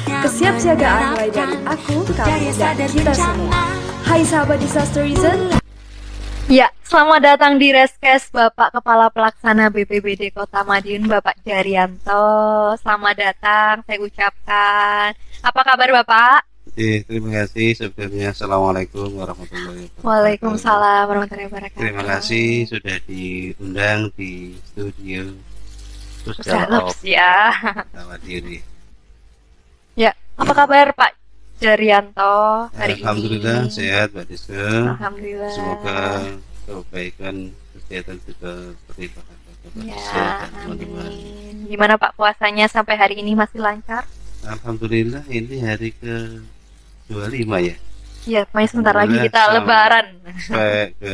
Kesiapsiagaan mulai dari aku, kamu, dan kita semua. Hai sahabat Disaster Reason. Ya, selamat datang di Reskes Bapak Kepala Pelaksana BPBD Kota Madiun, Bapak Jaryanto. Selamat datang, saya ucapkan. Apa kabar Bapak? Terima kasih sebelumnya. Assalamualaikum warahmatullahi wabarakatuh. Waalaikumsalam warahmatullahi wabarakatuh. Terima kasih sudah diundang di studio Salops ya. Sama diri. Ya, apa kabar Pak Jaryanto hari Alhamdulillah ini? sehat Mbak Diske. Alhamdulillah. Semoga kebaikan kesehatan juga berlimpah Ya, dan teman-teman. amin. Gimana Pak puasanya sampai hari ini masih lancar? Alhamdulillah ini hari ke 25 ya. Ya, pokoknya sebentar lagi Alhamdulillah, kita lebaran. Sampai ke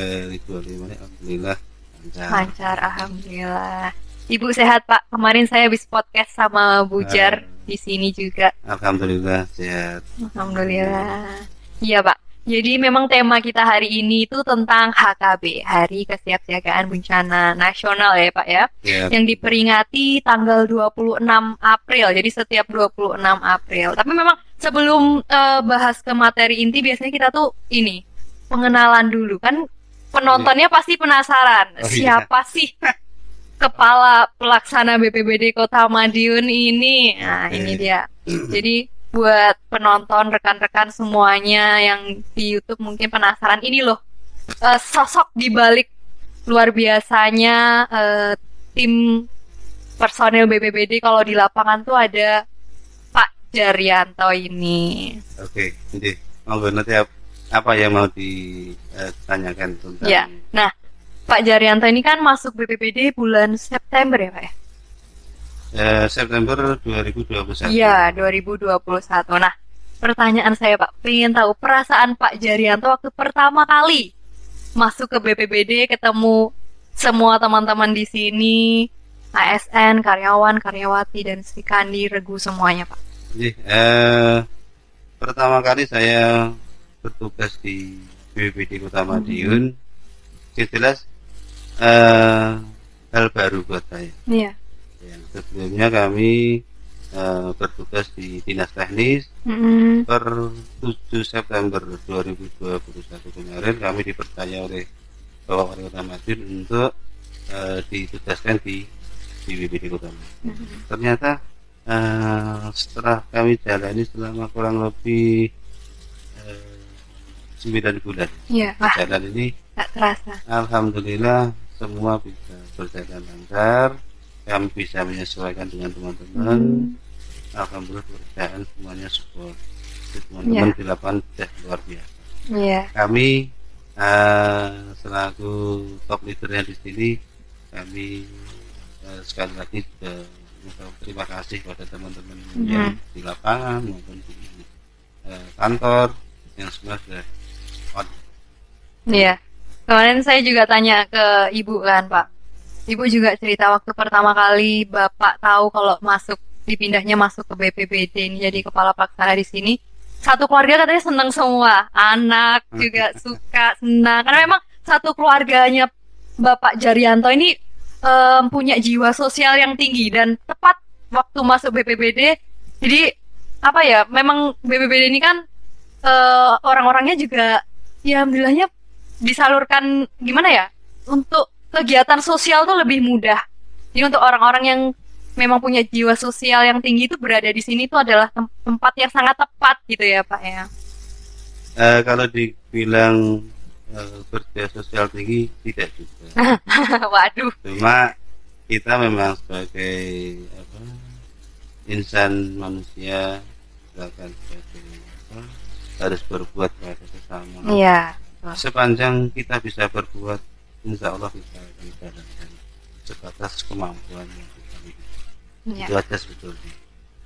25 ini alhamdulillah lancar. Lancar, alhamdulillah. Ibu sehat Pak. Kemarin saya habis podcast sama Bu Jar di sini juga. Alhamdulillah sehat. Alhamdulillah. Iya Pak. Jadi memang tema kita hari ini itu tentang HKB, Hari Kesiapsiagaan Bencana Nasional ya Pak ya. Ya, Yang diperingati tanggal 26 April. Jadi setiap 26 April. Tapi memang sebelum bahas ke materi inti biasanya kita tuh ini pengenalan dulu kan, penontonnya pasti penasaran Oh, iya. siapa sih Kepala Pelaksana BPBD Kota Madiun ini. Nah, Oke. ini dia. Jadi buat penonton, rekan-rekan semuanya yang di YouTube mungkin penasaran, ini loh sosok di balik luar biasanya tim personil BPBD kalau di lapangan tuh ada Pak Jaryanto ini. Oke, jadi monggo nanti apa yang mau ditanyakan tentang Ya. Nah, Pak Jaryanto ini kan masuk BPBD bulan September ya, Pak ya? September 2021. Iya, 2021. Nah, pertanyaan saya Pak, pengen tahu perasaan Pak Jaryanto waktu pertama kali masuk ke BPBD, ketemu semua teman-teman di sini, ASN, karyawan, karyawati, dan Sri Kandi, Regu semuanya Pak. Jadi, pertama kali saya bertugas di BPBD Kota Madiun, jelas hal baru buat saya. Iya. Yang sebelumnya kami bertugas di Dinas Teknis. Mm-mm. Per 7 September 2021 kemarin kami dipercaya oleh Bapak Wali Kota Madiun untuk ditugaskan di BPBD Kota Madiun. Ternyata setelah kami jalani selama kurang lebih 9 bulan Iya, wah, jalan ini, gak terasa. alhamdulillah semua bisa berjalan lancar. Kami bisa menyesuaikan dengan teman-teman. Alhamdulillah pekerjaan semuanya support. Teman-teman di lapangan sudah luar biasa. Iya. Kami selaku top leadernya di sini, kami sekali lagi juga mengucapkan terima kasih kepada teman-teman yang di lapangan maupun di kantor yang semua sudah on. Iya. Kemarin saya juga tanya ke Ibu kan, Pak. Ibu juga cerita waktu pertama kali Bapak tahu kalau dipindahnya masuk ke BPBD ini jadi kepala pelaksana di sini. Satu keluarga katanya senang semua. Anak juga suka, senang. Karena memang satu keluarganya Bapak Jaryanto ini punya jiwa sosial yang tinggi dan tepat waktu masuk BPBD. Jadi apa ya? Memang BPBD ini kan orang-orangnya juga ya alhamdulillahnya disalurkan gimana ya, untuk kegiatan sosial tuh lebih mudah. Jadi untuk orang-orang yang memang punya jiwa sosial yang tinggi itu berada di sini itu adalah tempat yang sangat tepat gitu ya Pak ya. Kalau dibilang berjiwa sosial tinggi tidak juga. Waduh. Cuma kita memang sebagai insan manusia harus berbuat kepada sesama. Iya. Sepanjang kita bisa berbuat, insya Allah kita akan jalankan sebatas kemampuan yang kita miliki. Iya. Itu aja sebetulnya.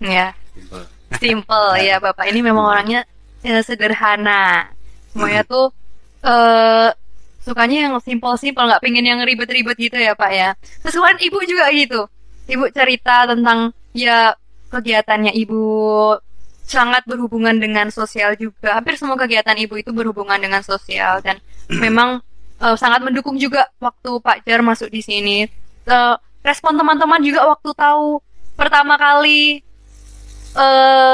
Iya. Simple. Simple ya Bapak ini memang orangnya sederhana. Semuanya tuh sukanya yang simple-simple, nggak pengen yang ribet-ribet gitu ya Pak ya. Sesuai Ibu juga gitu. Ibu cerita tentang ya kegiatannya Ibu sangat berhubungan dengan sosial juga. Hampir semua kegiatan Ibu itu berhubungan dengan sosial dan memang sangat mendukung juga waktu Pak Jar masuk di sini. Respon teman-teman juga waktu tahu pertama kali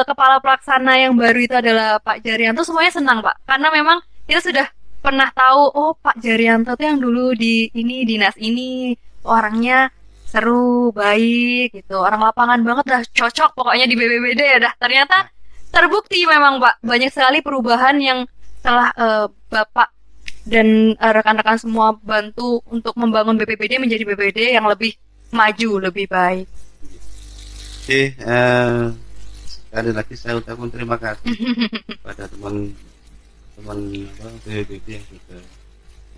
kepala pelaksana yang baru itu adalah Pak Jaryanto, semuanya senang Pak, karena memang kita sudah pernah tahu, oh Pak Jaryanto tuh yang dulu di ini dinas ini orangnya seru, baik gitu, orang lapangan banget dah, cocok pokoknya di BPBD ya dah. Ternyata terbukti memang Pak, banyak sekali perubahan yang telah Bapak dan rekan-rekan semua bantu untuk membangun BPBD menjadi BPBD yang lebih maju, lebih baik. Oke, sekali lagi saya ucapkan terima kasih pada teman-teman BPBD yang sudah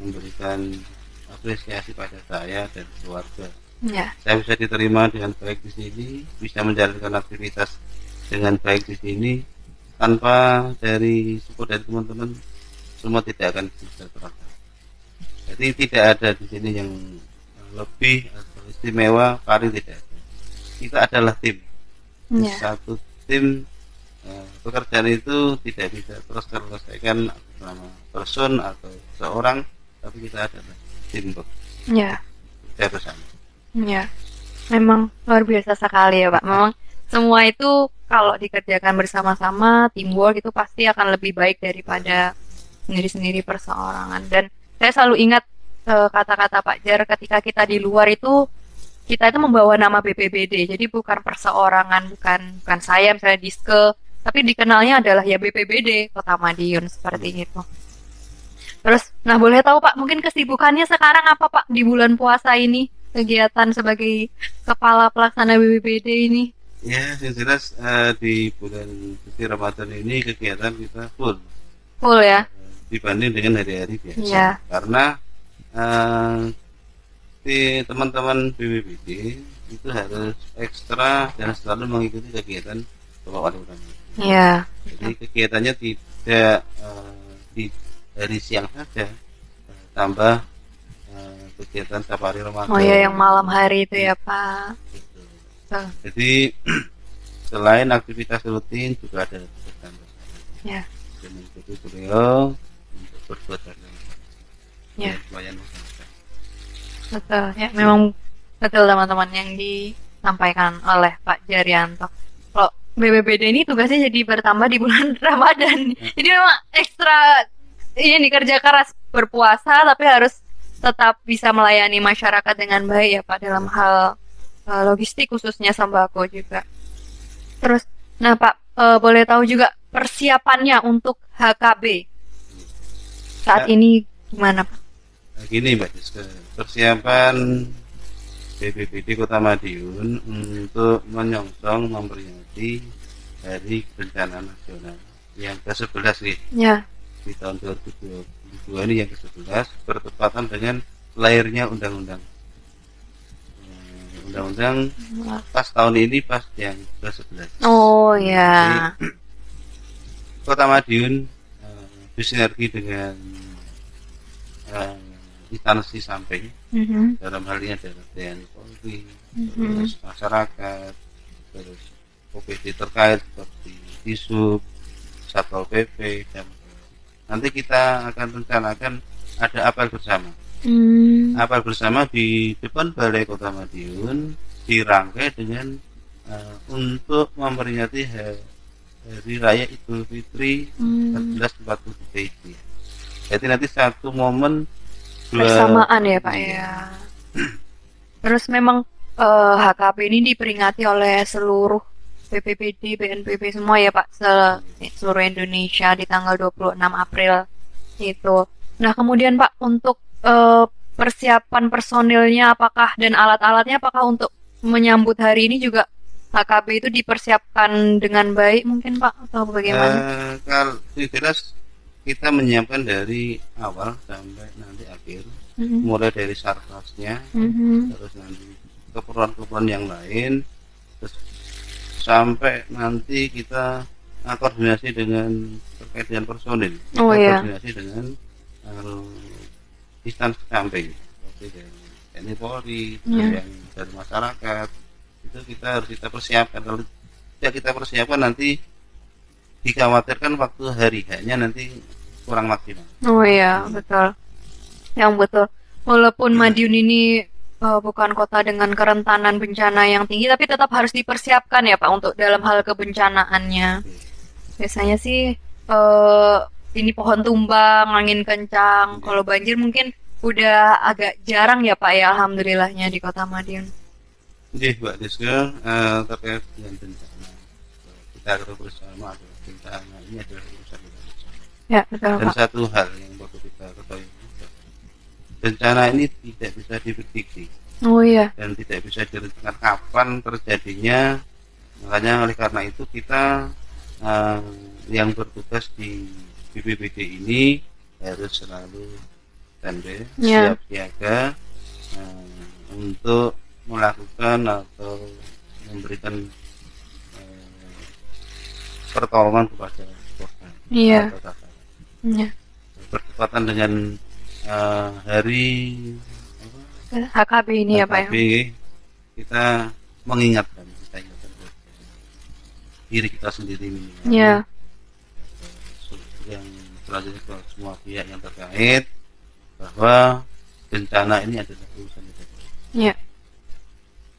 memberikan apresiasi pada saya dan keluarga. Ya. Saya bisa diterima dengan baik di sini, bisa menjalankan aktivitas dengan baik di sini, tanpa dari support dari teman-teman semua tidak akan bisa terlaksana. Jadi tidak ada di sini yang lebih atau istimewa, paling tidak ada. Kita adalah tim. Ya. Satu tim, pekerjaan itu tidak bisa terus terselesaikan sama person atau seorang, tapi kita adalah tim Ya. kita bersama. Ya, memang luar biasa sekali ya Pak. Memang semua itu kalau dikerjakan bersama-sama, teamwork itu pasti akan lebih baik daripada sendiri-sendiri perseorangan. Dan saya selalu ingat kata-kata Pak Jar ketika kita di luar itu, kita itu membawa nama BPBD. Jadi bukan perseorangan, bukan saya misalnya Diske, tapi dikenalnya adalah ya BPBD Kota Madiun seperti itu. Terus, nah boleh tahu Pak, mungkin kesibukannya sekarang apa Pak di bulan puasa ini? Kegiatan sebagai kepala pelaksana BPBD ini? Ya, yang jelas di bulan suci Ramadan ini kegiatan kita full Ya? dibanding dengan hari-hari biasa. Ya. Karena di teman-teman BPBD itu harus ekstra dan selalu mengikuti kegiatan Bapak Wali Kota. Ya. Jadi kegiatannya tidak di hari siang saja, tambah kegiatan safari Ramadan. Oh ya, yang malam hari itu ya Pak. Gitu. Jadi selain aktivitas rutin juga ada kegiatan bersama. Ya. Dan mengikuti beliau untuk berbuat banyak. Ya. Pelayan masyarakat. Betul ya, memang betul teman-teman yang disampaikan oleh Pak Jaryanto. Kalau BPBD ini tugasnya jadi bertambah di bulan Ramadan. Jadi memang ekstra ini kerja keras berpuasa, tapi harus tetap bisa melayani masyarakat dengan baik ya Pak dalam hal logistik khususnya sembako juga. Terus, nah Pak, boleh tahu juga persiapannya untuk HKB saat ini gimana Pak? Nah, gini Mbak Diska, persiapan BPBD Kota Madiun untuk menyongsong memperingati Hari Bencana Nasional yang ke-11 nih. Ya. Di tahun 2022 ini yang ke-11 bertepatan dengan lahirnya undang-undang pas tahun ini pas yang ke-11. Oh ya. Jadi, Kota Madiun bersinergi dengan instansi samping dalam hal ini adalah TNI Polri, terus masyarakat, terus OPD terkait seperti Disub, Satpol PP, dan nanti kita akan rencanakan ada apel bersama. Apel bersama di depan Balai Kota Madiun dirangkai dengan untuk memperingati Hari Raya Idul Fitri 1443 Hijriah. Jadi nanti satu momen bersamaan ya Pak ya. Terus memang HKB ini diperingati oleh seluruh BPBD, BNPB semua ya Pak, seluruh Indonesia di tanggal 26 April itu. Nah kemudian Pak, untuk persiapan personilnya apakah dan alat-alatnya apakah untuk menyambut hari ini juga HKB itu dipersiapkan dengan baik mungkin Pak atau bagaimana? Kalau jelas kita menyiapkan dari awal sampai nanti akhir, mulai dari sarkasnya, terus nanti keperluan-keperluan yang lain, terus sampai nanti kita koordinasi dengan terkait dengan personil, koordinasi dengan instansi samping seperti dari TNI Polri, yang dari masyarakat, itu harus kita persiapkan. Kalau tidak kita persiapkan nanti dikhawatirkan waktu hari hanya nanti kurang maksimal. Oh iya betul, yang betul. Walaupun Madiun ini bukan kota dengan kerentanan bencana yang tinggi, tapi tetap harus dipersiapkan ya Pak untuk dalam hal kebencanaannya. Biasanya sih ini pohon tumbang, angin kencang. Kalau banjir mungkin udah agak jarang ya Pak ya, alhamdulillahnya di Kota Madiun. Jadi Mbak Deska, terkait dengan bencana, kita harus bersama adalah bencana ini adalah urusan kita bersama. Ya, betul Dan Pak. satu hal yang perlu kita ketahui, bencana ini tidak bisa diprediksi Oh iya. dan tidak bisa direncanakan kapan terjadinya. Makanya oleh karena itu kita yang bertugas di BPBD ini harus selalu standby, Ya. siap siaga untuk melakukan atau memberikan pertolongan kepada korban Iya. atau sasaran. Iya. Bertepatan dengan hari HKB ini ya Pak ya. HKB, kita mengingatkan diri kita sendiri minimal. Iya. Yang selanjutnya ke semua pihak yang terkait bahwa bencana ini adalah urusan kita. Iya.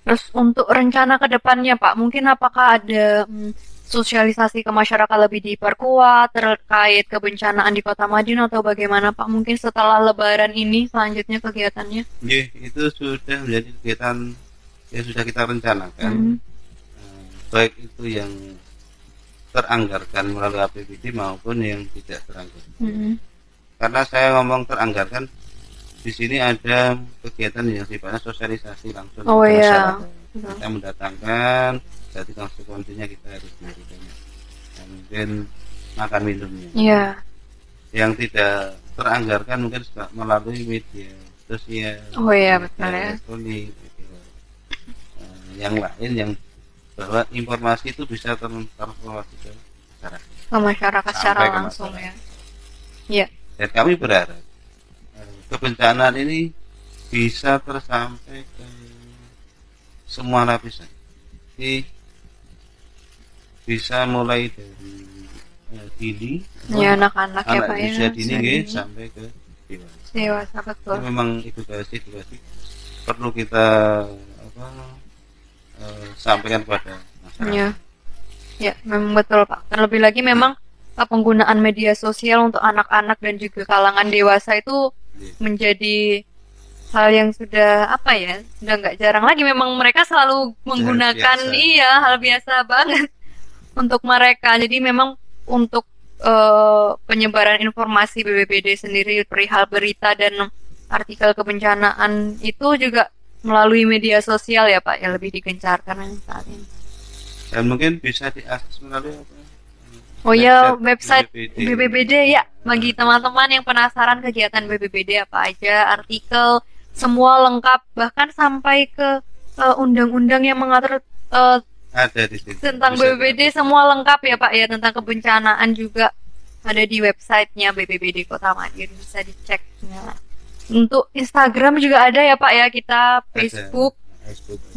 Terus untuk rencana ke depannya Pak, mungkin apakah ada sosialisasi ke masyarakat lebih diperkuat terkait kebencanaan di Kota Madiun atau bagaimana Pak? Mungkin setelah Lebaran ini selanjutnya kegiatannya? Ya, itu sudah menjadi kegiatan yang sudah kita rencanakan, baik itu yang teranggarkan melalui APBD maupun yang tidak teranggarkan. Karena saya ngomong teranggarkan, di sini ada kegiatan yang sifatnya sosialisasi langsung ke iya. masyarakat. Kita mendatangkan, jadi konsekuensinya kita harus memberikan mungkin makan minumnya. Iya. Yang tidak teranggarkan mungkin melalui media sosial, Oh iya, betul ya. elektronik, gitu. Yang lain yang bahwa informasi itu bisa tertransformasi ke masyarakat. Ke masyarakat secara Sampai ke langsung masyarakat. ya. Iya. Dan kami berharap kebencanaan ini bisa tersampai ke semua lapisan. Jadi bisa mulai dari dini, Ya anak-anak ya anak Pak ya. usia dini Usia dini. sampai ke dewasa. Dewasa betul. Ini memang edukasi perlu kita sampaikan kepada masyarakat. Ya. Ya, memang betul Pak. Terlebih lagi memang penggunaan media sosial untuk anak-anak dan juga kalangan dewasa itu menjadi hal yang sudah apa ya, sudah nggak jarang lagi. Memang mereka selalu menggunakan biasa. hal biasa banget untuk mereka. Jadi memang untuk penyebaran informasi BPBD sendiri perihal berita dan artikel kebencanaan itu juga melalui media sosial ya Pak, yang lebih digencarkan saat ini. Dan mungkin bisa diakses melalui apa? Oh ya, website BPBD ya. Bagi teman-teman yang penasaran kegiatan BPBD apa aja, artikel semua lengkap, bahkan sampai ke undang-undang yang mengatur Ada di situ. tentang Bisa BPBD semua lengkap ya Pak ya, tentang kebencanaan juga ada di websitenya BPBD Kota Madiun, bisa dicek. Ya. Untuk Instagram juga ada ya Pak ya, kita Facebook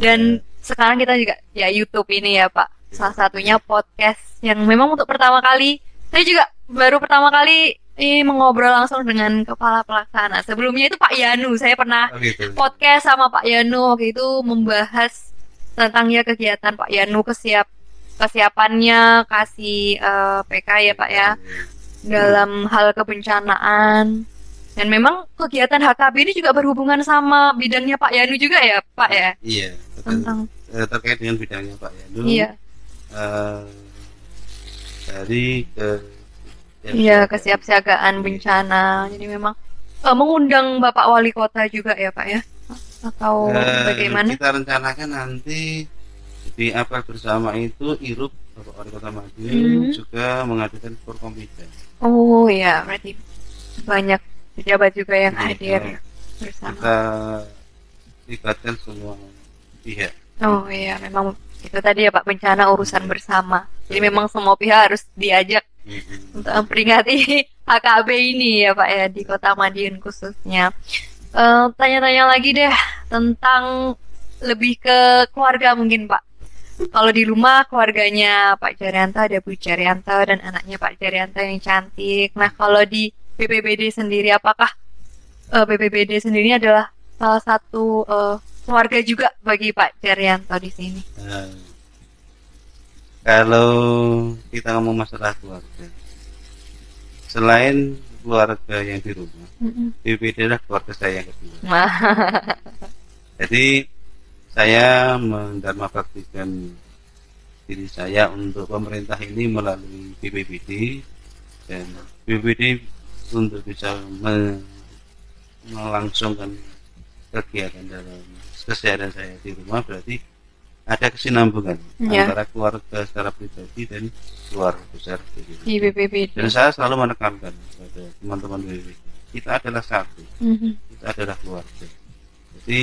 dan sekarang kita juga ya YouTube ini ya Pak. Salah satunya podcast yang memang untuk pertama kali, saya juga baru pertama kali mengobrol langsung dengan kepala pelaksana. Sebelumnya itu Pak Yanu, saya pernah podcast sama Pak Yanu waktu itu membahas tentang ya kegiatan Pak Yanu, kesiapannya kasih PK ya Pak ya dalam hal kebencanaan. Dan memang kegiatan HKB ini juga berhubungan sama bidangnya Pak Yanu juga ya Pak ya. Iya, Tentang terkait dengan bidangnya Pak Yanu. Iya. Dari kesiapsiagaan bencana. Jadi memang mengundang Bapak Wali Kota juga ya Pak ya, atau bagaimana? Kita rencanakan nanti di apel bersama itu IRUP Bapak Wali Kota Madiun juga mengadakan Forkompida. Oh ya, berarti banyak pejabat juga yang hadir bersama. Kita libatkan semua pihak. Oh iya, memang itu tadi ya Pak, bencana urusan bersama. Jadi memang semua pihak harus diajak untuk memperingati HKB ini ya Pak ya, di Kota Madiun khususnya. Tanya-tanya lagi deh tentang lebih ke keluarga mungkin Pak. Kalau di rumah keluarganya Pak Jaryanto ada Bu Jaryanto dan anaknya Pak Jaryanto yang cantik. Nah kalau di BPBD sendiri, apakah BPBD sendiri adalah salah satu keluarga juga bagi Pak Jaryanto di sini. Nah, kalau kita ngomong masalah keluarga, selain keluarga yang di rumah, BPBD adalah keluarga saya yang kedua. Jadi saya mendharma baktikan diri saya untuk pemerintah ini melalui BPBD, dan BPBD untuk bisa melangsungkan kegiatan dalam keseharian saya di rumah, berarti ada kesinambungan antara keluarga secara pribadi dan keluarga besar BPBD. Di BPBD. Dan saya selalu menekankan kepada teman-teman BPBD, kita adalah satu, kita adalah keluarga. Jadi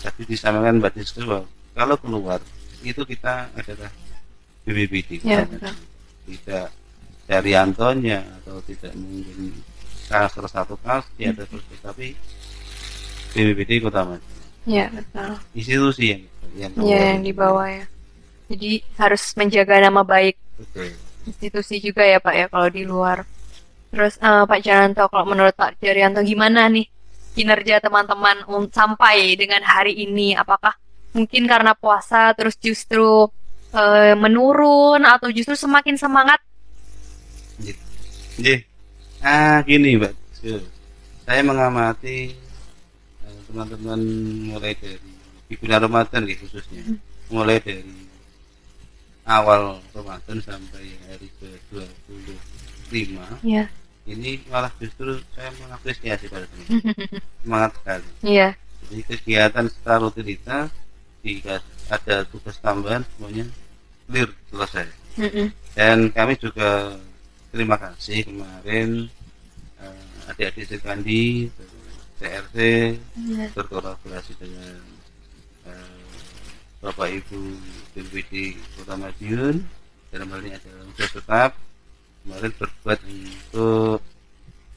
tadi disampaikan Mbak Disko bahwa kalau keluar itu kita adalah BPBD, tidak dari Antonya atau tidak mungkin salah satu kasus ada terus, tapi BPBD Kota Madiun. Ya betul. Institusi yang di bawah ya. Jadi harus menjaga nama baik. Betul. Institusi juga ya Pak ya kalau di luar. Terus Pak Jaryanto, kalau menurut Pak Jaryanto gimana nih kinerja teman-teman sampai dengan hari ini? Apakah mungkin karena puasa terus justru menurun atau justru semakin semangat? Gini Mbak, saya mengamati teman-teman mulai dari di bulan Ramadan khususnya, mulai dari awal Ramadan sampai hari ke-25 ini malah justru saya mengapresiasi pada teman, semangat sekali. Jadi kegiatan secara rutinitas, jika ada tugas tambahan semuanya clear, selesai. Dan kami juga terima kasih kemarin adik-adik Sekandi CRT berkolaborasi dengan Bapak Ibu BPBD Kota Madiun, dalam hal ini adalah unsur tetap, kemarin berbuat untuk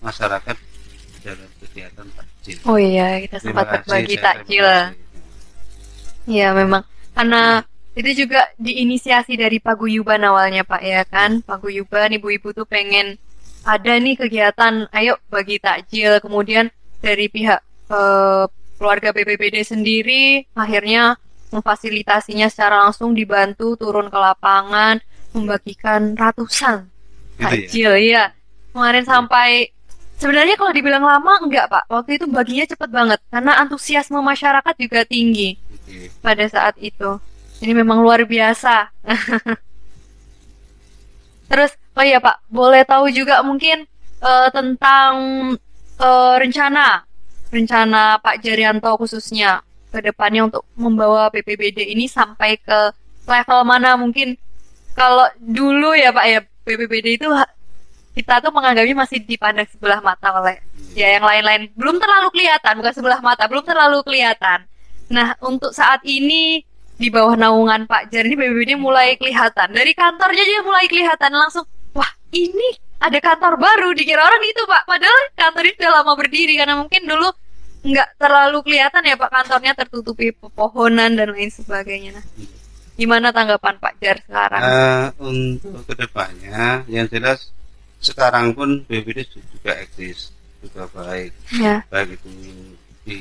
masyarakat dalam kegiatan takjil. Oh iya, kita sempat berbagi takjil. Iya memang karena itu juga diinisiasi dari paguyuban awalnya Pak ya kan. Paguyuban ibu-ibu tuh pengen ada nih kegiatan, ayo bagi takjil. Kemudian dari pihak keluarga BPBD sendiri akhirnya memfasilitasinya secara langsung, dibantu turun ke lapangan membagikan ratusan takjil ya. Kemarin sampai sebenarnya kalau dibilang lama enggak Pak, waktu itu baginya cepet banget karena antusiasme masyarakat juga tinggi pada saat itu. Ini memang luar biasa. Terus, oh iya Pak, boleh tahu juga mungkin tentang rencana Pak Jaryanto khususnya ke depannya untuk membawa BPBD ini sampai ke level mana? Mungkin kalau dulu ya Pak ya, BPBD itu kita tuh menganggapnya masih dipandang sebelah mata oleh ya yang lain-lain, belum terlalu kelihatan, bukan sebelah mata, belum terlalu kelihatan. Nah, untuk saat ini di bawah naungan Pak Jar ini BPBD mulai kelihatan. Dari kantornya juga mulai kelihatan langsung. Wah, ini ada kantor baru, dikira orang itu Pak. Padahal kantor ini sudah lama berdiri karena mungkin dulu nggak terlalu kelihatan ya Pak, kantornya tertutupi pepohonan dan lain sebagainya. Nah, gimana tanggapan Pak Jar sekarang? Untuk kedepannya, yang jelas sekarang pun BPBD juga eksis, juga baik, baik itu di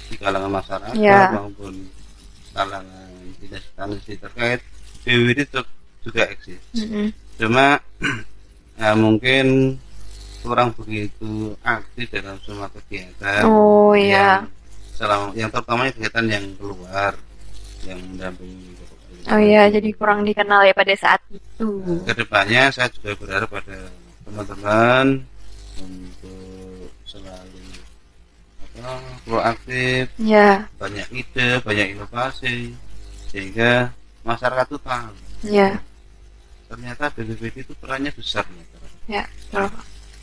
di kalangan masyarakat maupun kalangan dinas-dinas terkait, BPBD juga eksis. Cuma mungkin kurang begitu aktif dalam semua kegiatan. Yang terutama kegiatan yang keluar, yang mendampingi. Jadi kurang dikenal ya pada saat itu. Kedepannya saya juga berharap pada teman-teman untuk selalu proaktif, banyak ide, banyak inovasi, sehingga masyarakat itu tahu. Ternyata BPBD itu perannya besar ya.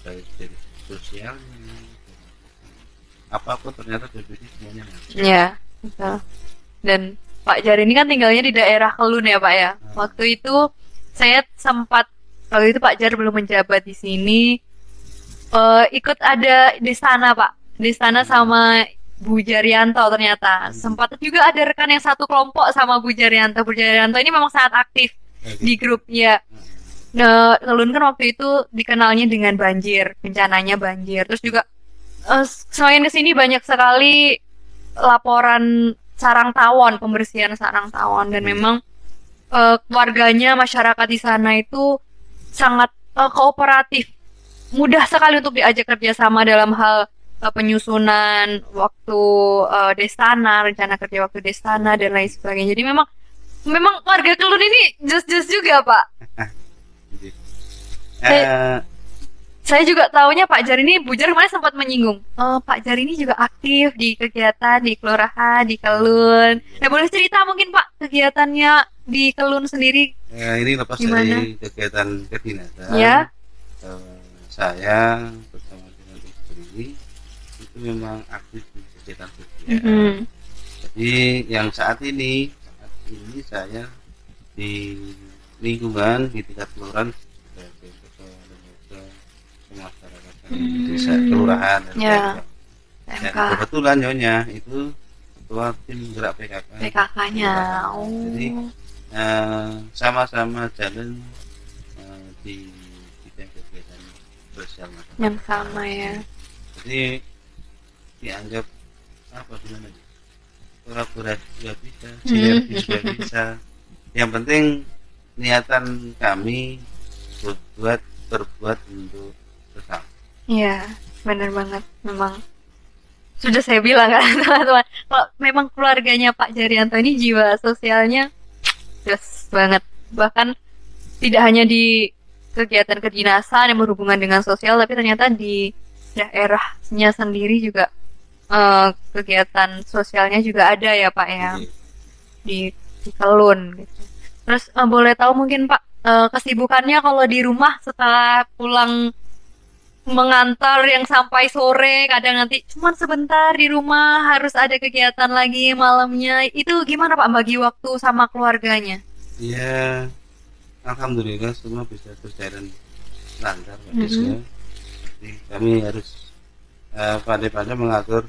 Baik dari sosialnya, apapun ternyata BPBD semuanya masuk. Betul. Dan Pak Jar ini kan tinggalnya di daerah Kelun ya Pak ya. Waktu itu saya sempat, waktu itu Pak Jar belum menjabat di sini, ikut ada Destana Pak. Destana sama Bu Jaryanto ternyata. Sempat juga ada rekan yang satu kelompok sama Bu Jaryanto. Bu Jaryanto ini memang sangat aktif di grup ya. Kelun kan waktu itu dikenalnya dengan banjir, bencananya banjir. Terus juga semakin kesini banyak sekali laporan sarang tawon, pembersihan sarang tawon, dan memang keluarganya, masyarakat di sana itu sangat kooperatif, mudah sekali untuk diajak kerjasama dalam hal penyusunan waktu Destana, rencana kerja waktu Destana dan lain sebagainya. Jadi memang warga Kelun ini jus-jus juga, Pak. Jadi, Saya juga taunya Pak Jar ini, Bu Jar kemarin sempat menyinggung, Pak Jar ini juga aktif di kegiatan di kelurahan, di Kelun. Nah, boleh cerita mungkin Pak kegiatannya di Kelun sendiri? ini lepas Gimana? dari kegiatan kedinasan, Ya. saya bersama dengan istri itu memang aktif di kegiatan sosial. Mhm. Jadi yang saat ini saya di lingkungan di tingkat kelurahan sebagai ketua lembaga pemasyarakatan desa kelurahan dan Ya. PMK. Dan PMK. kebetulan nyonya itu ketua tim gerak PKK. PKK-nya. Oh. Jadi sama-sama jalan di bidang kegiatan sosial masyarakat. Yang sama ya. Jadi dianggap apa gimana ya? Kolaborasi juga bisa, sinergi juga bisa. Yang penting niatan kami berbuat untuk sesama. Iya, benar banget. Memang sudah saya bilang kan teman-teman, kalau memang keluarganya Pak Jaryanto ini jiwa sosialnya jelas banget. Bahkan tidak hanya di kegiatan kedinasan yang berhubungan dengan sosial, tapi ternyata di daerahnya sendiri juga kegiatan sosialnya juga ada ya Pak ya, di Kelun gitu. Terus boleh tahu mungkin Pak kesibukannya kalau di rumah setelah pulang mengantar yang sampai sore, kadang nanti cuman sebentar di rumah harus ada kegiatan lagi malamnya, itu gimana Pak bagi waktu sama keluarganya? Ya, alhamdulillah semua bisa berjalan lancar Mbak Desya. Jadi kami harus pandai-pandai mengatur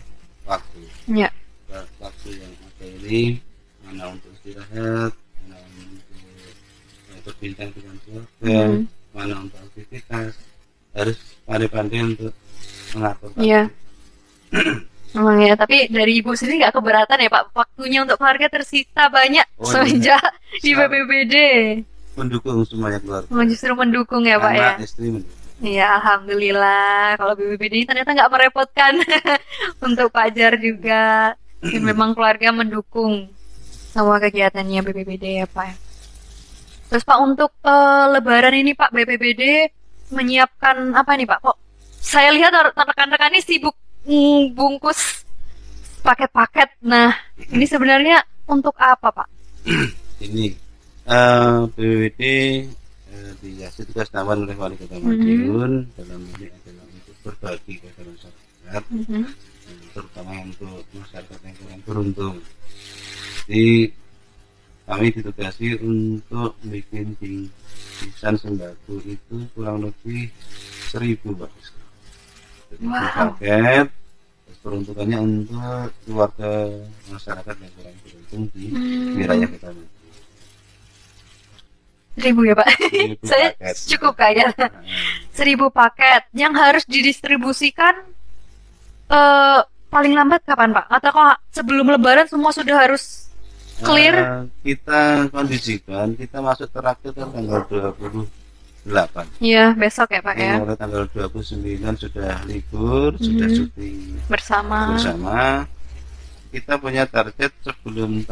waktu. Ya. Waktu yang ada ini mana untuk istirahat, mana untuk berbincang dengan keluarga, mana untuk aktivitas. Harus pandai-pandai untuk mengatur waktu. Iya. Memang ya, tapi dari Ibu sendiri nggak keberatan ya Pak, waktunya untuk keluarga tersita banyak Oh, semenjak di Sangat. BPBD. Mendukung semuanya keluarga. Justru mendukung ya Pak ya. Anak istri mendukung. Iya, alhamdulillah. Kalau BPBD ini ternyata nggak merepotkan untuk Pak Jar juga. Dan memang keluarga mendukung semua kegiatannya BPBD ya Pak ya. Terus Pak untuk Lebaran ini Pak, BPBD menyiapkan apa nih Pak? Kok saya lihat rekan-rekan ini sibuk bungkus paket-paket. Nah, ini sebenarnya untuk apa Pak? Ini BPBD dikasih tugas tambahan oleh Wali Kota Madiun dalam ini adalah untuk berbagi kepada masyarakat, terutama untuk masyarakat yang kurang beruntung. Jadi kami ditugasi untuk bikin bingkisan sembako itu kurang lebih 1.000 Pak. Jadi paket peruntukannya untuk keluarga masyarakat yang kurang beruntung di wilayah Kota Madiun. 1.000 ya Pak. 1.000 Saya paket. cukup kaget. 1.000 paket yang harus didistribusikan paling lambat kapan Pak? Atau kok sebelum Lebaran semua sudah harus clear? Kita kondisikan kita masuk terakhir kan tanggal 28. Iya, besok ya Pak ya. Mulai tanggal 29 sudah libur, sudah syuting Bersama. Kita punya target sebelum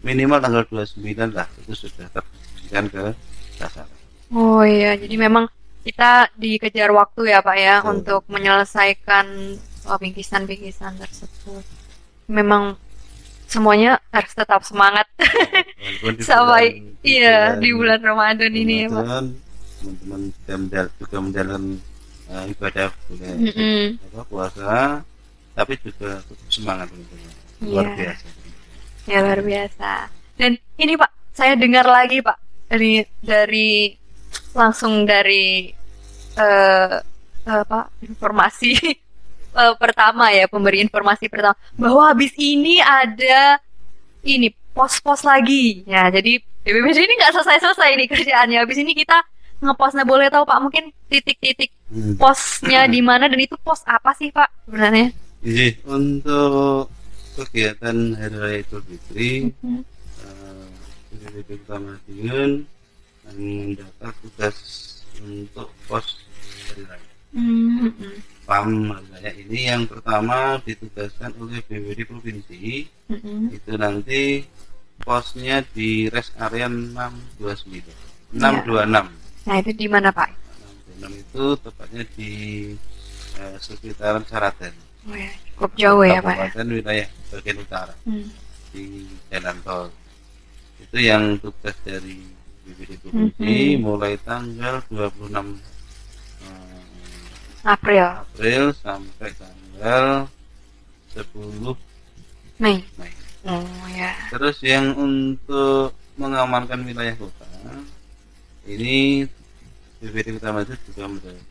minimal tanggal 29 lah itu sudah terdistribusikan ke sasaran. Oh iya, jadi memang kita dikejar waktu ya Pak ya untuk menyelesaikan bingkisan-bingkisan tersebut. Memang semuanya harus tetap semangat sampai di bulan Ramadan ini ya Pak. Teman-teman juga menjalankan ibadah puasa, tapi juga tetap semangat teman-teman. Luar biasa. Ya luar biasa. Dan ini Pak, saya dengar lagi Pak dari langsung dari informasi pertama ya, pemberi informasi pertama bahwa habis ini ada ini pos-pos lagi. Ya, jadi BPBD ini nggak selesai-selesai nih kerjaannya. Habis ini kita ngeposnya, boleh tahu Pak mungkin titik-titik posnya di mana dan itu pos apa sih Pak sebenarnya? Jadi untuk kegiatan Hari Raya Idul Fitri, BPBD Kota Madiun mendata tugas untuk pos Hari Raya. PAM Hari Raya ini yang pertama ditugaskan oleh BPBD Provinsi, itu nanti posnya di rest area 629, 626. Nah, itu di mana, Pak? 626 itu tepatnya di sekitaran Saraten. Oh ya, cukup jauh ya, Pak. Kabupaten wilayah bagian utara di jalan tol. Itu yang tugas dari BPD Provinsi mulai tanggal 26 April sampai tanggal 10 Mei. Mei. Oh ya. Terus yang untuk mengamankan wilayah kota, ini BPD Kota Madiun juga mendapat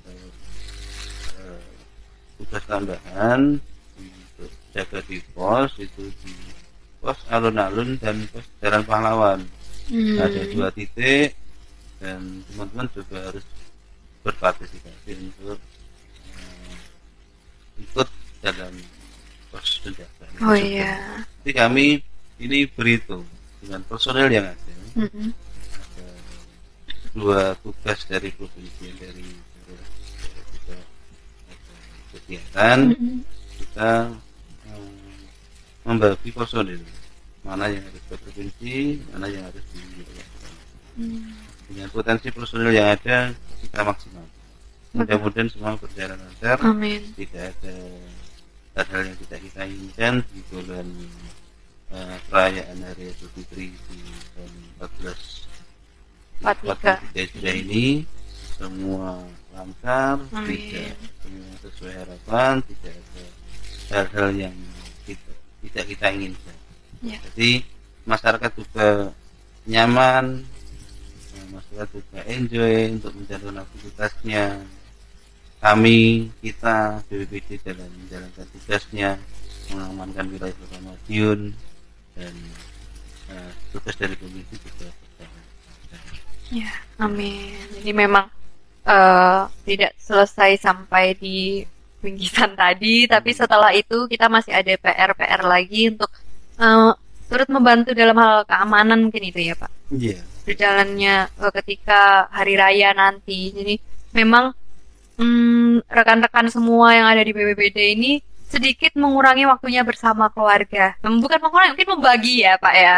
tugas tambahan untuk jaga di pos, itu di pos alun-alun dan pos Jalan Pahlawan. Ada 2 titik dan teman-teman juga harus berpartisipasi untuk ikut dalam pos penjagaan. Oh iya. Jadi kami ini berhitung dengan personel yang ada. Ada 2 tugas dari provinsi, dari kita kegiatan, kita membagi personil mana yang harus ke provinsi, mana yang harus di wilayah. Dengan potensi personil yang ada kita maksimal. Mudah-mudahan semua berjalan lancar. Amin. Tidak ada hal-hal yang tidak kita inginkan di bulan perayaan Hari Idul Fitri di tahun 1443 sudah ini semua lancar, tidak semua sesuai harapan, tidak ada hal-hal yang tidak kita inginkan. Jadi masyarakat juga nyaman, masyarakat juga enjoy untuk menjalankan aktivitasnya. Kami, kita BPBD dalam menjalankan tugasnya mengamankan wilayah Kota Madiun, dan tugas dari provinsi juga berjalan. Ya, amin. Jadi memang tidak selesai sampai di bingkisan tadi, tapi setelah itu kita masih ada PR lagi untuk turut membantu dalam hal keamanan, mungkin itu ya, Pak. Iya. Berjalannya ketika hari raya nanti. Jadi memang rekan-rekan semua yang ada di BPBD ini sedikit mengurangi waktunya bersama keluarga. Bukan mengurangi, mungkin membagi ya, Pak ya.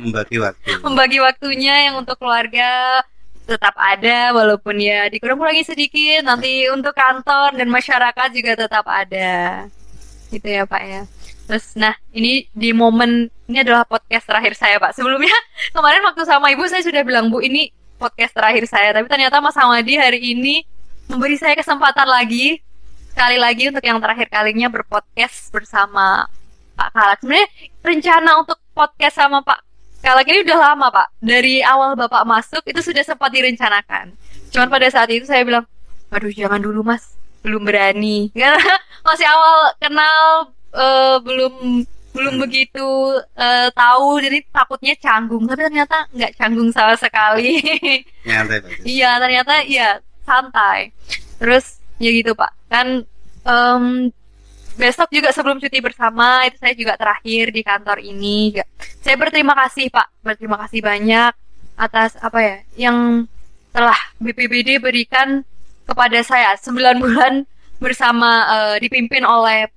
Membagi waktu. Membagi waktunya yang untuk keluarga tetap ada, walaupun ya dikurang-kurangi sedikit. Nanti untuk kantor dan masyarakat juga tetap ada. Gitu ya, Pak ya. Terus, nah, ini di momen, ini adalah podcast terakhir saya, Pak. Sebelumnya, kemarin waktu sama Ibu, saya sudah bilang, Bu, ini podcast terakhir saya. Tapi ternyata Mas Hamadi hari ini memberi saya kesempatan lagi, sekali lagi untuk yang terakhir kalinya berpodcast bersama Pak Kalak. Sebenarnya rencana untuk podcast sama Pak Kalak ini udah lama, Pak. Dari awal Bapak masuk, itu sudah sempat direncanakan. Cuman pada saat itu saya bilang, aduh jangan dulu Mas, belum berani. Karena masih awal kenal, belum begitu tahu, jadi takutnya canggung, tapi ternyata nggak canggung sama sekali. Nyantai, Pak. Iya, ternyata iya santai. Terus ya gitu, Pak, kan besok juga sebelum cuti bersama itu saya juga terakhir di kantor ini. Saya berterima kasih, Pak, berterima kasih banyak atas apa ya yang telah BPBD berikan kepada saya 9 bulan bersama, dipimpin oleh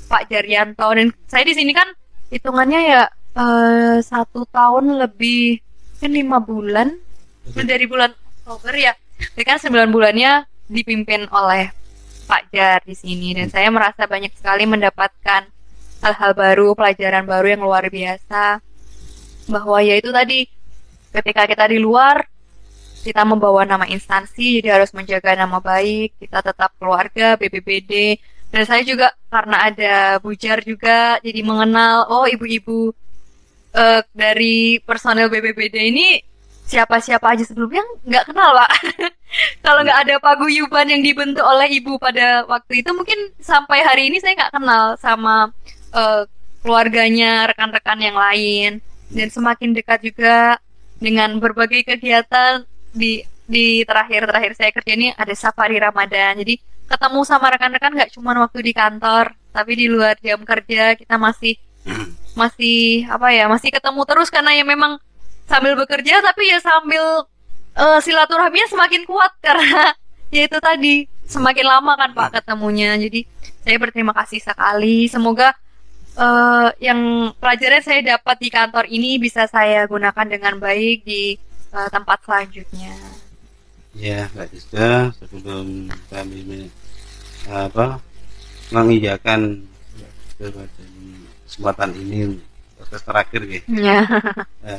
Pak Jaryanto, dan saya di sini kan hitungannya ya 1 tahun lebih, kan 5 bulan dari bulan Oktober ya. Jadi kan 9 bulannya dipimpin oleh Pak Jar di sini, dan saya merasa banyak sekali mendapatkan hal-hal baru, pelajaran baru yang luar biasa. Bahwa ya itu tadi, ketika kita di luar, kita membawa nama instansi, jadi harus menjaga nama baik, kita tetap keluarga, BPBD. Dan saya juga karena ada Bu Jar juga, jadi mengenal, oh ibu-ibu dari personel BPBD ini siapa-siapa aja sebelumnya nggak kenal, Pak. Kalau nggak ada paguyuban yang dibentuk oleh ibu pada waktu itu, mungkin sampai hari ini saya nggak kenal sama keluarganya, rekan-rekan yang lain. Dan semakin dekat juga dengan berbagai kegiatan di terakhir saya kerja ini, ada safari Ramadan. Jadi ketemu sama rekan-rekan nggak cuma waktu di kantor, tapi di luar jam kerja kita masih masih apa ya, masih ketemu terus karena ya memang sambil bekerja tapi ya sambil silaturahminya semakin kuat karena ya itu tadi semakin lama kan Pak ketemunya. Jadi saya berterima kasih sekali. Semoga yang pelajaran saya dapat di kantor ini bisa saya gunakan dengan baik di tempat selanjutnya. Ya, Mbak Diska, sebelum kami mengiyakan kesempatan ini proses terakhir ya. Ya.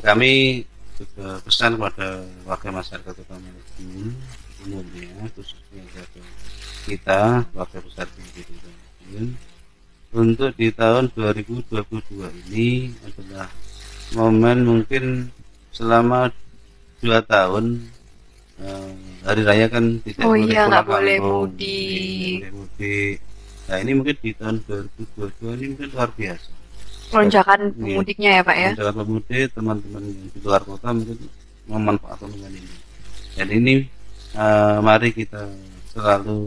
Kami juga pesan kepada warga masyarakat Kota Madiun umumnya, khususnya kita warga besar di Madiun, untuk di tahun 2022 ini adalah momen mungkin selama 2 tahun hari raya kan tidak Oh boleh iya, nggak pulang boleh kampung, mudik. boleh mudik. Nah ini mungkin di tahun 2022 ini mungkin luar biasa. Lonjakan Iya. pemudiknya ya Pak ya. Lonjakan pemudik, teman-teman yang di luar kota mungkin memanfaatkan dengan ini. Dan ini mari kita selalu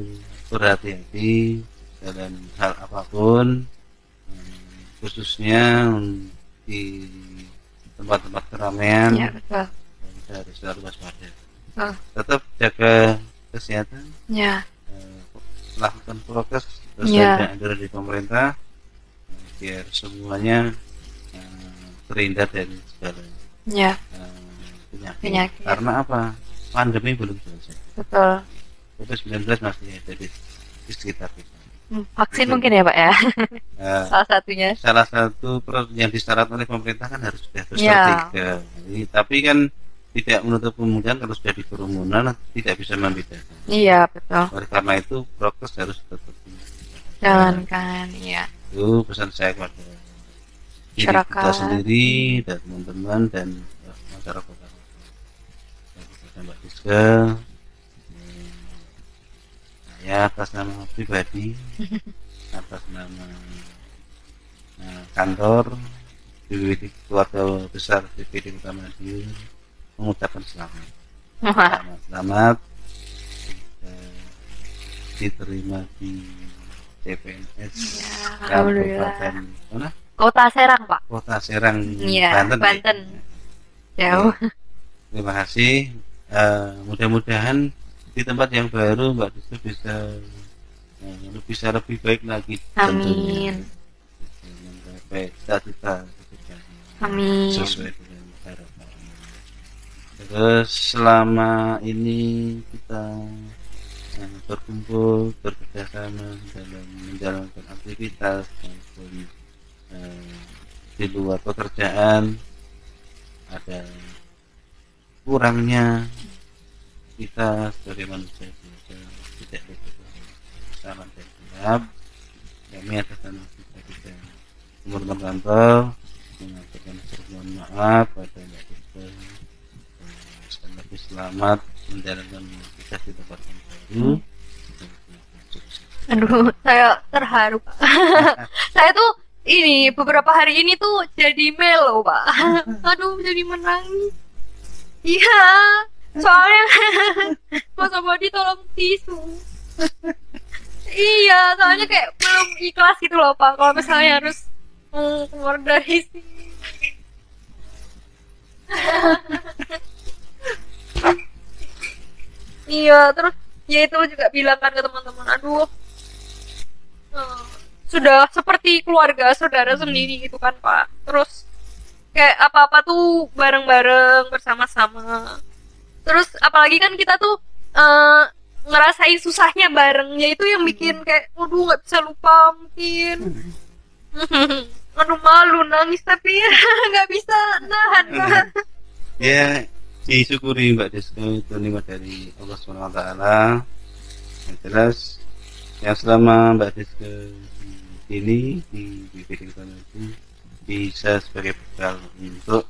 berhati-hati dalam hal apapun, khususnya di tempat-tempat keramaian. Ya betul. Kita harus selalu waspada. Oh. Tetap jaga kesehatan, Ya. lakukan prokes Ya. yang ada di pemerintah, biar semuanya terhindar dari segala Ya. penyakit. Penyakit. Karena apa? Pandemi belum selesai. Betul. COVID-19 masih ada di sekitar kita. Vaksin Betul. mungkin ya Pak ya. Nah, Salah satunya. salah satu yang disyaratkan oleh pemerintah kan harus sudah booster Ya. 3. Tapi kan tidak menutup kemungkinan kalau sudah di kerumunan tidak bisa membedakan. Iya betul. Oleh karena itu prokes harus tetap Jalankan. Iya. itu pesan saya kepada diri Masyarakat. kita sendiri dan teman-teman dan masyarakat. Kepada Mbak Diska, saya atas nama pribadi, atas nama kantor BPD Keluarga Besar BPD Kota Madiun mengucapkan selamat. Selamat diterima di CPNS Ya, alhamdulillah. Kabupaten mana? Kota Serang Pak. Kota Serang, Iya, Banten. Banten. Ya. Jauh. Terima kasih. Mudah-mudahan di tempat yang baru Mbak Diska bisa lebih baik lagi. Amin. Mencapai cita-cita Amin. sesuai dengan harapan. Terus selama ini kita berkumpul bekerjasama dalam menjalankan aktivitas maupun di luar pekerjaan, ada kurangnya kita sebagai manusia biasa tidak kesalahan dan gelap. Kami atas nama kita teman-teman kantor mengatakan mohon maaf pada Mbak Diska, sekali lagi selamat menjalankan tugas di tempat yang baru. Aduh, saya terharu Pak. Saya tuh ini beberapa hari ini tuh jadi melo Pak. Aduh, jadi menangis. Iya, soalnya Mas Abadi tolong tisu. Iya, soalnya kayak belum ikhlas gitu loh Pak. Kalau misalnya harus keluar dari sini. Iya, terus ya itu juga bilang kan ke teman-teman, aduh, sudah seperti keluarga saudara sendiri gitu kan Pak. Terus kayak apa-apa tuh bareng-bareng bersama-sama. Terus apalagi kan kita tuh ngerasain susahnya bareng, ya itu yang bikin kayak, aduh nggak bisa lupa mungkin. Aduh malu nangis tapi nggak bisa nahan Pak. Ya, disyukuri Mbak Diska, itu nikmat dari Allah SWT. Yang jelas yang selama Mbak Diska ini di BPD Kota itu bisa sebagai bekal untuk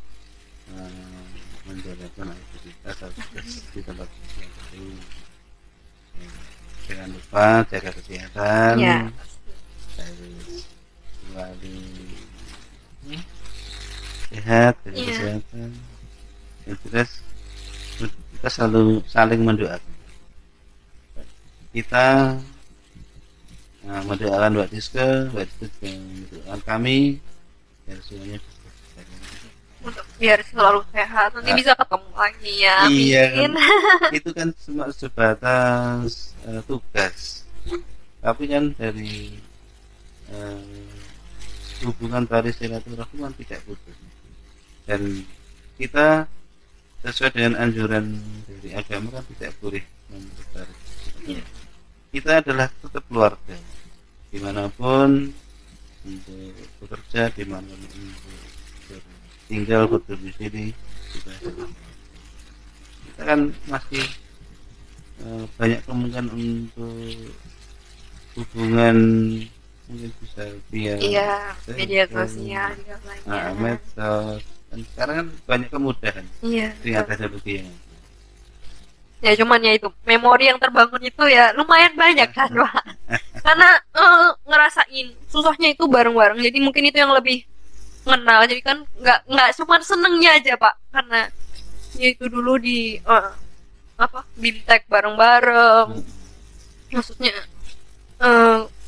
menjalankan aktivitas di tempat yang baru. Jangan lupa jaga kesehatan, Ya. harus selalu sehat, jaga Iya. kesehatan. Yang jelas kita selalu saling mendoakan. Kita mendoakan Mbak Diska dan mendoakan kami dan semuanya Untuk biar selalu sehat, nanti bisa ketemu lagi ya. iya Amin. kan, itu kan cuma sebatas tugas, tapi kan dari hubungan tali silaturahmi kan tidak putus, dan kita sesuai dengan anjuran dari agama kan tidak boleh memutus. Kita adalah tetap keluarga dimanapun, untuk bekerja dimanapun, untuk tinggal berdomisili kita kan masih banyak kemungkinan untuk hubungan, mungkin bisa via Iya, media telepon, sosial juga banyak. medsos, dan sekarang kan banyak kemudahan Iya. dengan betul. teknologi yang Ya cuman ya itu memori yang terbangun itu ya lumayan banyak kan Pak. Karena ngerasain susahnya itu bareng-bareng. Jadi mungkin itu yang lebih ngenal. Jadi kan nggak cuma senengnya aja Pak. Karena ya itu dulu di BIMTEK bareng-bareng. Maksudnya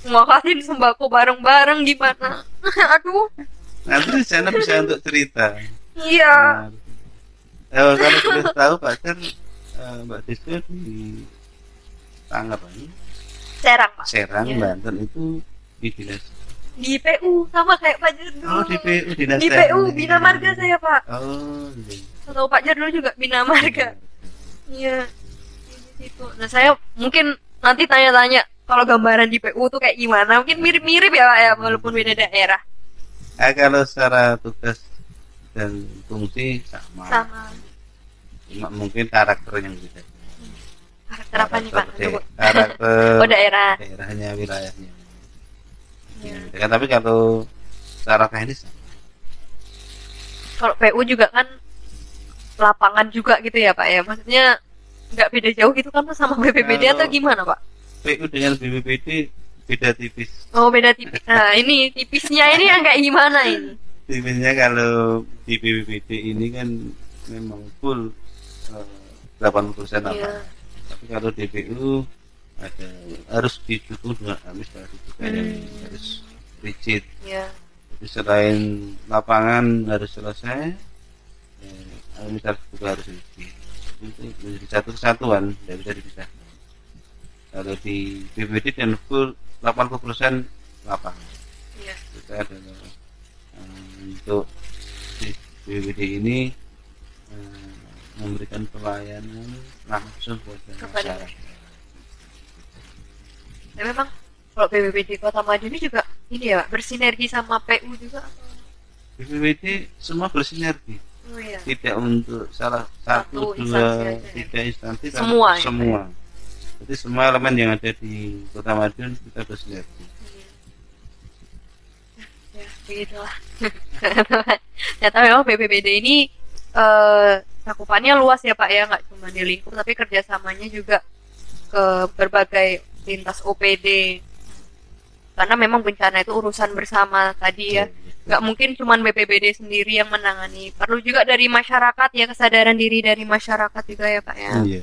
ngakasin sembako bareng-bareng gimana? Aduh. nanti di sana bisa untuk cerita. Iya. Kalau sudah tahu pacar Mbak Diska di Tangerang, Serang Pak. Serang, Iya. Banten itu di dinas. Di PU sama kayak Pak Jardul. Oh, di PU dinas. Di PU Bina Marga saya Pak. Oh, iya. Atau Pak Jardul juga Bina Marga. Iya. Di situ. Nah, saya mungkin nanti tanya-tanya kalau gambaran di PU tuh kayak gimana. Mungkin mirip-mirip ya Pak ya, walaupun beda daerah. Kalau secara tugas dan fungsi sama. Sama Cuma mungkin karakter yang beda. karakter apa nih Pak? Karakter Oh, daerah. daerahnya, wilayahnya. Iya. Ya, tapi kalau secara teknis Kalau PU juga kan lapangan juga gitu ya Pak ya. Maksudnya nggak beda jauh gitu kan sama BPBD atau Kalau- gimana Pak? PU dengan BPBD beda tipis. Oh, beda tipis. Nah, ini tipisnya ini yang kayak gimana ini? Tipisnya kalau di BPBD ini kan memang full 80% apa. Iya. Tapi kalau di PU ada harus didukung dengan administrasi juga yang harus rigid. Iya. Jadi selain lapangan harus selesai, administrasi juga harus rigid. Itu menjadi satu kesatuan, tidak bisa dipisahkan. Kalau di BPBD dan full 80% lapangan. Iya. Kita adalah untuk di BPBD ini memberikan pelayanan langsung kepada Kepada masyarakat. Ya memang kalau BPBD Kota Madiun juga ini ya Pak, bersinergi sama PU juga atau? BPBD semua bersinergi, Oh iya. tidak untuk salah Satu satu, instansi dua, aja ya? tiga instansi, tapi Semua ya, semua. Jadi semua elemen yang ada di Kota Madiun kita bersinergi. Ya, begitulah. Ternyata memang BPBD ini cakupannya luas ya Pak ya, nggak cuma di lingkup tapi kerjasamanya juga ke berbagai lintas OPD. Karena memang bencana itu urusan bersama tadi ya. Nggak mungkin cuma BPBD sendiri yang menangani. Perlu juga dari masyarakat ya, kesadaran diri dari masyarakat juga ya Pak ya. Iya.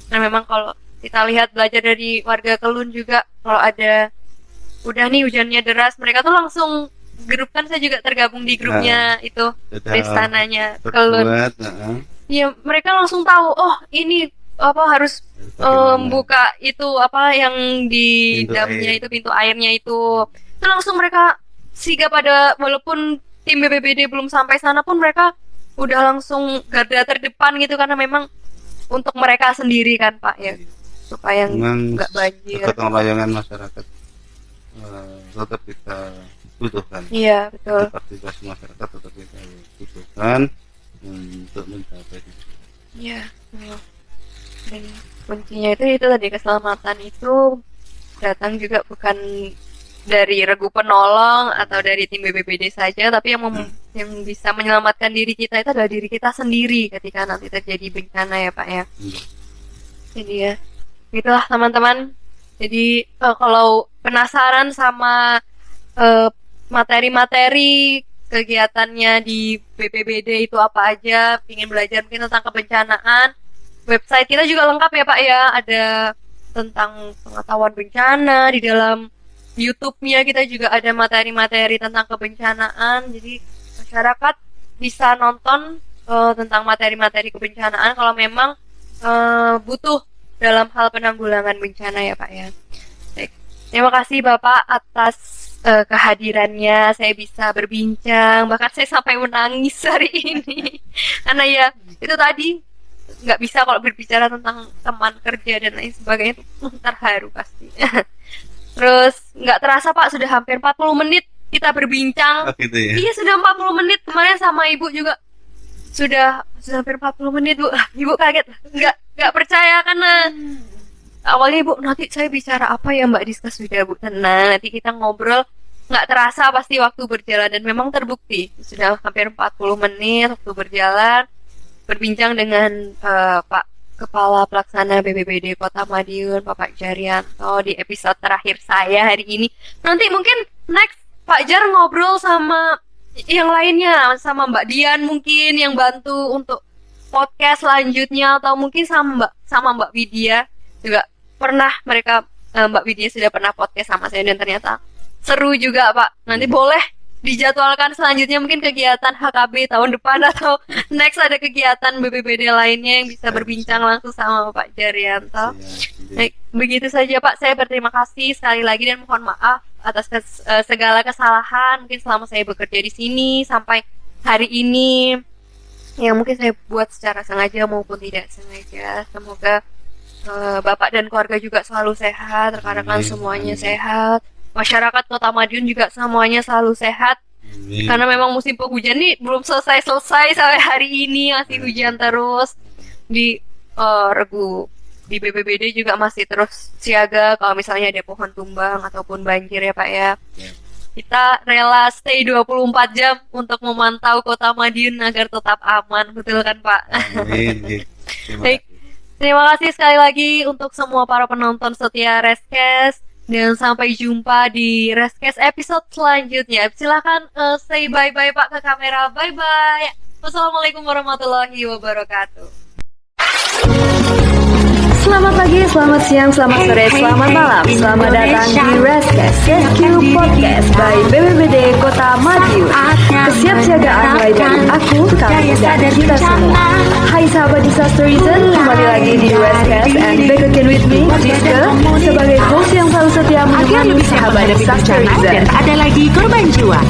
Nah memang kalau kita lihat belajar dari warga Kelun juga, kalau ada udah nih hujannya deras, mereka tuh langsung grup, kan saya juga tergabung di grupnya itu Sudah Tristananya Kelun. berbuat, Ya mereka langsung tahu, oh ini apa harus bagaimana. buka itu apa yang di Pintu damnya air. itu, pintu airnya itu langsung mereka sigap pada, walaupun tim BPBD belum sampai sana pun mereka udah langsung garda terdepan gitu, karena memang untuk mereka sendiri kan Pak ya, supaya Memang nggak banjir. kegotong royongan masyarakat tetap kita butuhkan. Iya betul. Partisipasi masyarakat tetap kita butuhkan untuk mencapai itu. Iya. Dan kuncinya itu tadi, keselamatan itu datang juga bukan dari regu penolong atau dari tim BPBD saja, tapi yang bisa menyelamatkan diri kita itu adalah diri kita sendiri ketika nanti terjadi bencana ya Pak ya. Jadi ya itulah teman-teman. Jadi kalau penasaran sama materi-materi kegiatannya di BPBD itu apa aja, ingin belajar mungkin tentang kebencanaan, website kita juga lengkap ya Pak ya, ada tentang pengetahuan bencana di dalam YouTube-nya kita juga ada materi-materi tentang kebencanaan. Jadi masyarakat bisa nonton tentang materi-materi kebencanaan kalau memang butuh dalam hal penanggulangan bencana ya Pak ya. Baik. Terima kasih Bapak atas kehadirannya. Saya bisa berbincang, bahkan saya sampai menangis hari ini karena ya itu tadi nggak bisa kalau berbicara tentang teman kerja dan lain sebagainya, terharu pasti. Terus nggak terasa Pak, sudah hampir 40 menit kita berbincang. Oh, gitu ya. Iya, sudah 40 menit. Kemarin sama Ibu juga sudah hampir 40 menit Bu. Ibu kaget, nggak percaya karena awalnya Ibu, nanti saya bicara apa ya Mbak Diska. Sudah Bu, tenang, nanti kita ngobrol. Nggak terasa pasti waktu berjalan, dan memang terbukti sudah hampir 40 menit waktu berjalan berbincang dengan Pak Kepala Pelaksana BPBD Kota Madiun, Bapak Jaryanto, di episode terakhir saya hari ini. Nanti mungkin next Pak Jar ngobrol sama yang lainnya, sama Mbak Dian mungkin yang bantu untuk podcast selanjutnya, atau mungkin sama Mbak Widya juga pernah, mereka Mbak Widya sudah pernah podcast sama saya dan ternyata seru juga Pak. Nanti boleh dijadwalkan selanjutnya mungkin kegiatan HKB tahun depan, atau next ada kegiatan BPBD lainnya yang bisa berbincang langsung sama Pak Jaryanto. Baik, begitu saja Pak, saya berterima kasih sekali lagi dan mohon maaf atas segala kesalahan mungkin selama saya bekerja di sini sampai hari ini yang mungkin saya buat secara sengaja maupun tidak sengaja. Semoga Bapak dan keluarga juga selalu sehat, rekan-rekan semuanya sehat, masyarakat Kota Madiun juga semuanya selalu sehat. Karena memang musim penghujan ini belum selesai sampai hari ini, masih hujan terus. Di Regu di BPBD juga masih terus siaga kalau misalnya ada pohon tumbang ataupun banjir ya Pak ya. Kita rela stay 24 jam untuk memantau Kota Madiun agar tetap aman, betul kan Pak? Amin. Baik, terima kasih sekali lagi untuk semua para penonton setia Reskes. Dan sampai jumpa di Reskes episode selanjutnya. Silakan say bye-bye Pak ke kamera. Bye-bye. Wassalamualaikum warahmatullahi wabarakatuh. Selamat pagi, selamat siang, selamat sore, selamat malam. Selamat datang di Reskes Rescue Podcast by BPBD Kota Madiun. Kesiapsiagaan mulai dari aku, kamu, dan kita semua. Hai sahabat Disaster Reason, kembali lagi di Reskes and back again with me, Diska, sebagai host yang selalu setia menemani sahabat Disaster Reason. Dan ada lagi korban jiwa.